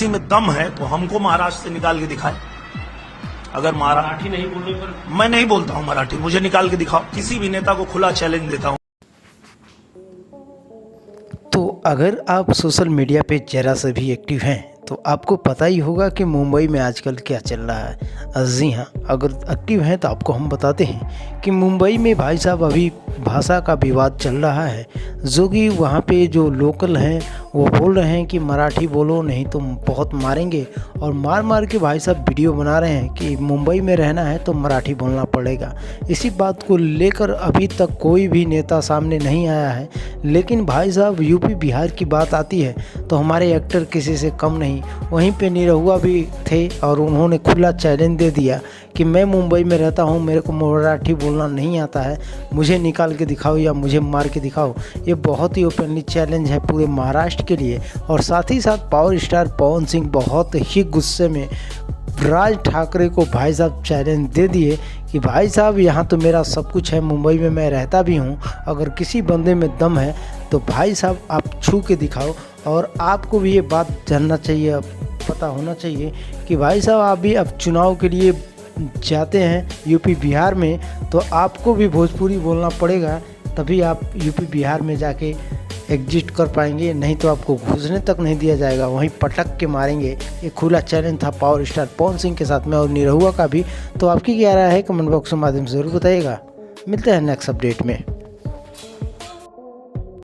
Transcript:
किसी में दम है तो हमको महाराष्ट्र से निकाल के दिखाए। अगर मराठी नहीं बोलने पर मैं नहीं बोलता हूं मराठी, मुझे निकाल के दिखाओ। किसी भी नेता को खुला चैलेंज देता हूं। तो अगर आप सोशल मीडिया पे ज़रा से भी एक्टिव हैं तो आपको पता ही होगा कि मुंबई में आजकल क्या चल रहा है। जी हाँ, अगर एक्टिव हैं तो आपको हम बताते हैं कि मुंबई में भाई साहब अभी भाषा का विवाद चल रहा है, जो कि वहाँ पे जो लोकल हैं वो बोल रहे हैं कि मराठी बोलो नहीं तो बहुत मारेंगे, और मार मार के भाई साहब वीडियो बना रहे हैं कि मुंबई में रहना है तो मराठी बोलना पड़ेगा। इसी बात को लेकर अभी तक कोई भी नेता सामने नहीं आया है, लेकिन भाई साहब यूपी बिहार की बात आती है तो हमारे एक्टर किसी से कम नहीं। वहीं पे निरहुआ भी थे और उन्होंने खुला चैलेंज दे दिया कि मैं मुंबई में रहता हूं, मेरे को मराठी बोलना नहीं आता है, मुझे निकाल के दिखाओ या मुझे मार के दिखाओ। ये बहुत ही ओपनली चैलेंज है पूरे महाराष्ट्र के लिए। और साथ ही साथ पावर स्टार पवन सिंह बहुत ही गुस्से में राज ठाकरे को भाई साहब चैलेंज दे दिए कि भाई साहब यहाँ तो मेरा सब कुछ है, मुंबई में मैं रहता भी हूँ, अगर किसी बंदे में दम है तो भाई साहब आप छू के दिखाओ। और आपको भी ये बात जानना चाहिए, पता होना चाहिए कि भाई साहब आप भी अब चुनाव के लिए जाते हैं यूपी बिहार में तो आपको भी भोजपुरी बोलना पड़ेगा, तभी आप यूपी बिहार में जाके एग्जिट कर पाएंगे, नहीं तो आपको घुसने तक नहीं दिया जाएगा, वहीं पटक के मारेंगे। ये खुला चैलेंज था पावर स्टार पवन सिंह के साथ में और निरहुआ का भी। तो आपकी क्या राय है कमेंट बॉक्स के माध्यम से ज़रूर बताइएगा। मिलते हैं नेक्स्ट अपडेट में।